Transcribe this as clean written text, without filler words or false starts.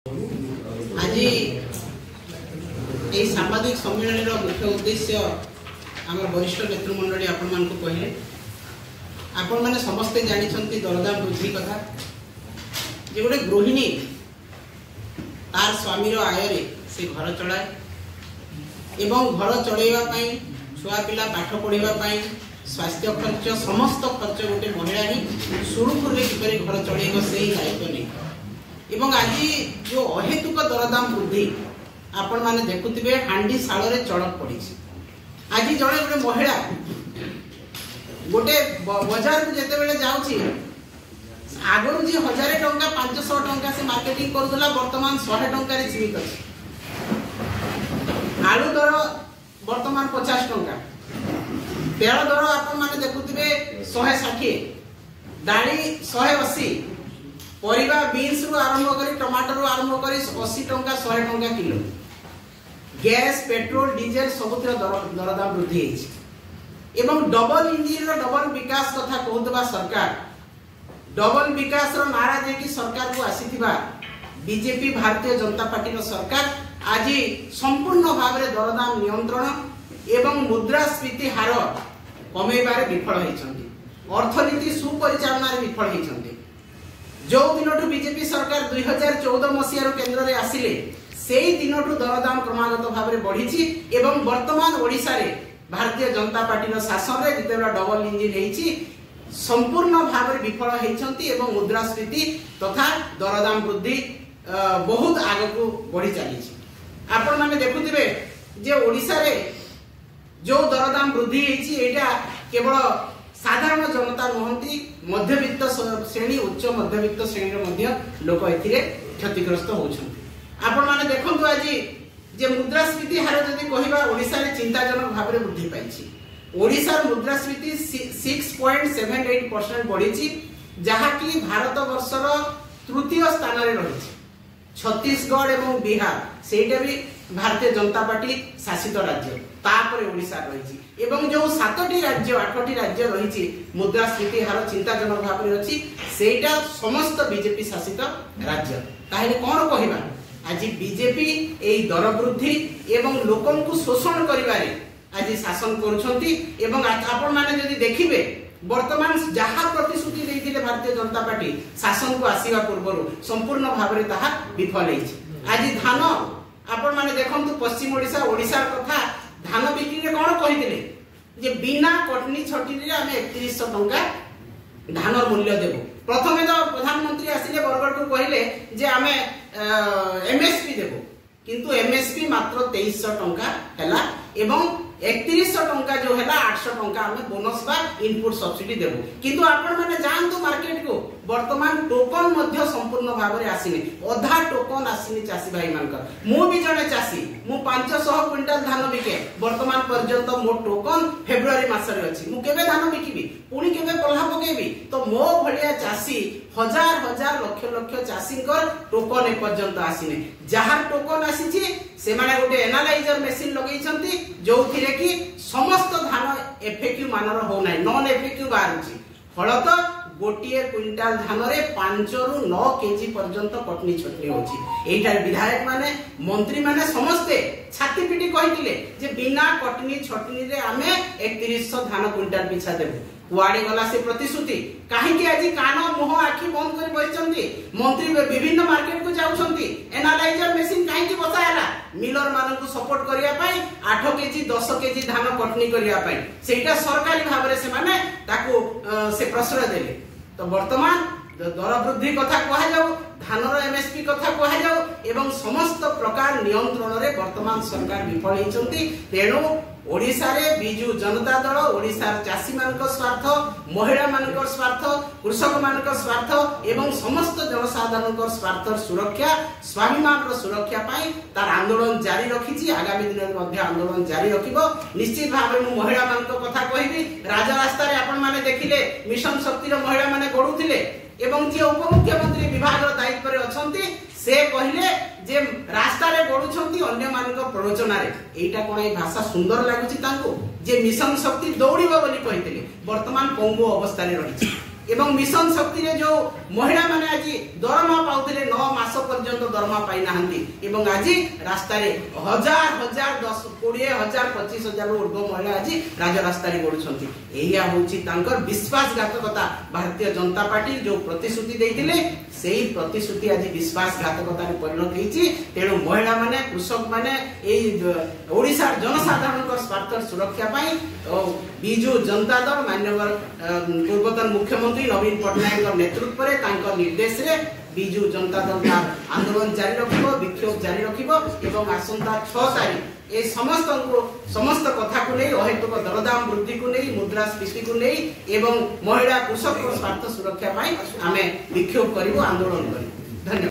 आज ये सांबादिक सम्मेलन मुख्य उद्देश्य आम वरिष्ठ नेतृमंडली आपण मान कहले आपण मैंने समस्ते जानी दरदाम वृद्धि कथा जे गोटे गृहिणी तार स्वामी आय से घर चलाए एवं घर चलैवाई छुआ पिला पाठ पढ़ाई स्वास्थ्य खर्च समस्त खर्च गोटे महिला ही सुरुखुरे किपरि घर चलैब से ही दायित्व नहीं एवं आज जो अहेतुक दरदाम वृद्धि आपण माने देखुथिबे हांडी साल चढ़क पड़ी आज जड़े गोटे महिला गोटे बाजार को जिते बेले जाउची आगु जी 1000 टंका 500 टंका से मार्केटिंग करदला वर्तमान 100 टंका रे जीवित अछि आलू दर वर्तमान 50 टंका तेल दर आपण माने देखुथिबे 160 दाली 180 परिबा बीन्स रु आरंभ करी टमाटर रु आरंभ करी 80 टंका 100 टंका किलो गैस पेट्रोल डीजल सबुतिर दरदाम वृद्धि होइछि एवं डबल इंजिन रो डबल विकास कथा कहउतबा सरकार डबल विकास रो नारा जे कि सरकार को आसीथिबा बीजेपी भारतीय जनता पार्टी रो सरकार आज संपूर्ण भाव रे दरदाम नियंत्रण एवं मुद्रास्फीति हार कमेबारे विफल होइछन्ति अर्थनीति सुपरिचालना रे विफल होइछन्ति जो दिनठू बीजेपी सरकार 2014 मसीह केंद्र रे आसिले सेही दिनठू दरदाम क्रमागत भाव में बढ़ी एवं वर्तमान ओडिशा रे भारतीय जनता पार्टी रो शासन रे जितेबा डबल इंजिन हेछि संपूर्ण भाव में विफल हेछंती एवं मुद्रास्फीति तथा दरदाम वृद्धि बहुत आग को बढ़ी चली आपण माने देखुथिबे जे ओडिशा रे जो दरदाम वृद्धि हेछि एटा केवल साधारण जनता नुहंती मध्यवित्त श्रेणी उच्च मध्यवित्त श्रेणी मध्य लोक एथिरे क्षतिग्रस्त होउछन्ति आपण माने देखंतु आज जे मुद्रास्फीति हार जदि कहिबा ओडिसा रे चिंताजनक भाव में वृद्धि पाइछि ओडिसा र मुद्रास्फीति 6.78% बढ़िछि जहा कि भारत वर्षर तृतीय स्थान रे रहिछि छत्तीसगढ़ एवं बिहार सेटा भी भारतीय जनता पार्टी शासित राज्य तापर ओडिसा रहिछि एवं जो 7टी राज्य 8टी राज्य रहिछि मुद्रास्फीति हार चिंताजनक भाव में अछि सेटा समस्त बीजेपी शासित राज्य ताहेले कोन कहिबा आज बीजेपी एई दर वृद्धि एवं लोकन को शोषण करिवारे आज शासन करूछंती एवं आपण माने जदि देखिबे वर्तमान जहा प्रतिश्रुति देइथिले भारतीय जनता पार्टी शासन को आसीबा पूर्वरु संपूर्ण भाव में ताहा विफल हेछि आज धान आपण माने देखंतु पश्चिम ओडिशा ओडिशा कथा धान बिक्री रे कोन कहिथिले जे बिना कटनी छटी रे हमें 3100 टंका धान मूल्य देबो प्रथमे तो प्रधानमंत्री आसिले बरगढ़ को कहले जे हमें एमएसपी देबो किंतु एमएसपी मात्र 2300 टंका हैला एवं 3100 टंका जो हैला 800 टंका हमें बोनस बा इनपुट सब्सिडी देबो किंतु आपण माने जानतो मार्केट को वर्तमान टोकन मध्य संपूर्ण भाव में आसीने अधा टोकन आसीने चासी भाई मानकर मु भी जने चासी मु 500 क्विंटल धान बिके वर्तमान पर्यंत मो टोकन फेब्रुआरी मास रे अछि मु केबे धान बिकिबी पुनी केबे पल्हा पकेबी तो मो भलिया चासी हजार हजार लक्ष लक्ष चासींकर टोकन ए पर्यंत आसीने जहार टोकन आसीछि से माने गोटे एनालाइजर मशीन लगै छंती जो थिरे कि समस्त धान एफएक्यू मानर हो नै नॉन एफएक्यू बाहरछि फलत गोटिए क्विंटाल धान रे 5 रु 9 केजी पर्यंत कटनी छटनी होछि एटा विधायक माने मंत्री माने समस्ते छाती पिटी कहितिले जे बिना कटनी छटनी रे हमें 3100 धान क्विंटाल पिछा देबो कुआडे गला से प्रतिश्रुति काहे कि आज कान मुह आखि बंद कर बइचंती मंत्री विभिन्न मार्केट को जाउछंती एनालाइजर मशीन काहे कि बसायला मिलर मान को सपोर्ट करिया पई 8 केजी 10 केजी धान कटनी करिया पई सेटा सरकारी भाव रे से माने ताको से प्रश्रय देले तो वर्तमान दर वृद्धि कथा कहा जाऊ धानर एमएसपी कथा कहा जाऊ एवं समस्त प्रकार नियंत्रण रे वर्तमान सरकार विफल होइचंती तेणु ओडिशा रे बिजू जनता दल ओडिशा चासी मानक स्वार्थ महिला मानक स्वार्थ कृषक मानक स्वार्थ एवं समस्त जनसाधारण स्वार्थ सुरक्षा स्वाभिमान रो सुरक्षा पाई तार आंदोलन जारी रखिछि आगामी दिन में मध्य आंदोलन जारी रखिबो निश्चित भाव में महिला मानक कथा कहबी राजा रास्ता रे आपण माने देखिले मिशन शक्ति रो महिला माने गडुथिले एवं जे उपमुख्यमंत्री विभाग रो दायित्व रे अछंती से कहले जे रास्ता रे गडुछंती अन्य मानक प्ररोचना रे एटा कोन ए भाषा सुंदर लागुची तांको जे मिशन शक्ति दौड़िबो बोली कहिथिले वर्तमान पंगु अवस्था रे रहिछि एवं मिशन शक्ति रे जो महिला माने आज दरमा पाउथिले 9 मास पर्यंत दरमा पाई नाहंती एवं आज रास्ता रे हजार हजार 10 20 हजार 25 हजार ऊर्ध्व महिला आज राज रास्ता रे गडुछंती एया होची तांकर विश्वासघातकता भारतीय जनता पार्टी जो प्रतिश्रुति देइथिले सेही प्रतिश्रुति आज विश्वासघातकता रे परिणत हेची तेणु महिला माने कृषक माने ए ओडिसा जनसाधारण को स्वार्थ सुरक्षा पाई बिजू जनता दल माननीय पूर्वतन मुख्यमंत्री नवीन पटनायक नेतृत्व रे तांकर निर्देश रे बिजू जनता दल का आंदोलन जारी रखिबो विक्षोभ जारी रखिबो एवं आसंता 6 तारीख ए समस्त कथा को नहीं अहेतुक दरदाम वृद्धि को नहीं मुद्रास्फीति को नहीं एवं महिला कृषक स्वार्थ सुरक्षा पाई आमे विक्षोभ करिबो आंदोलन करिबो। धन्यवाद।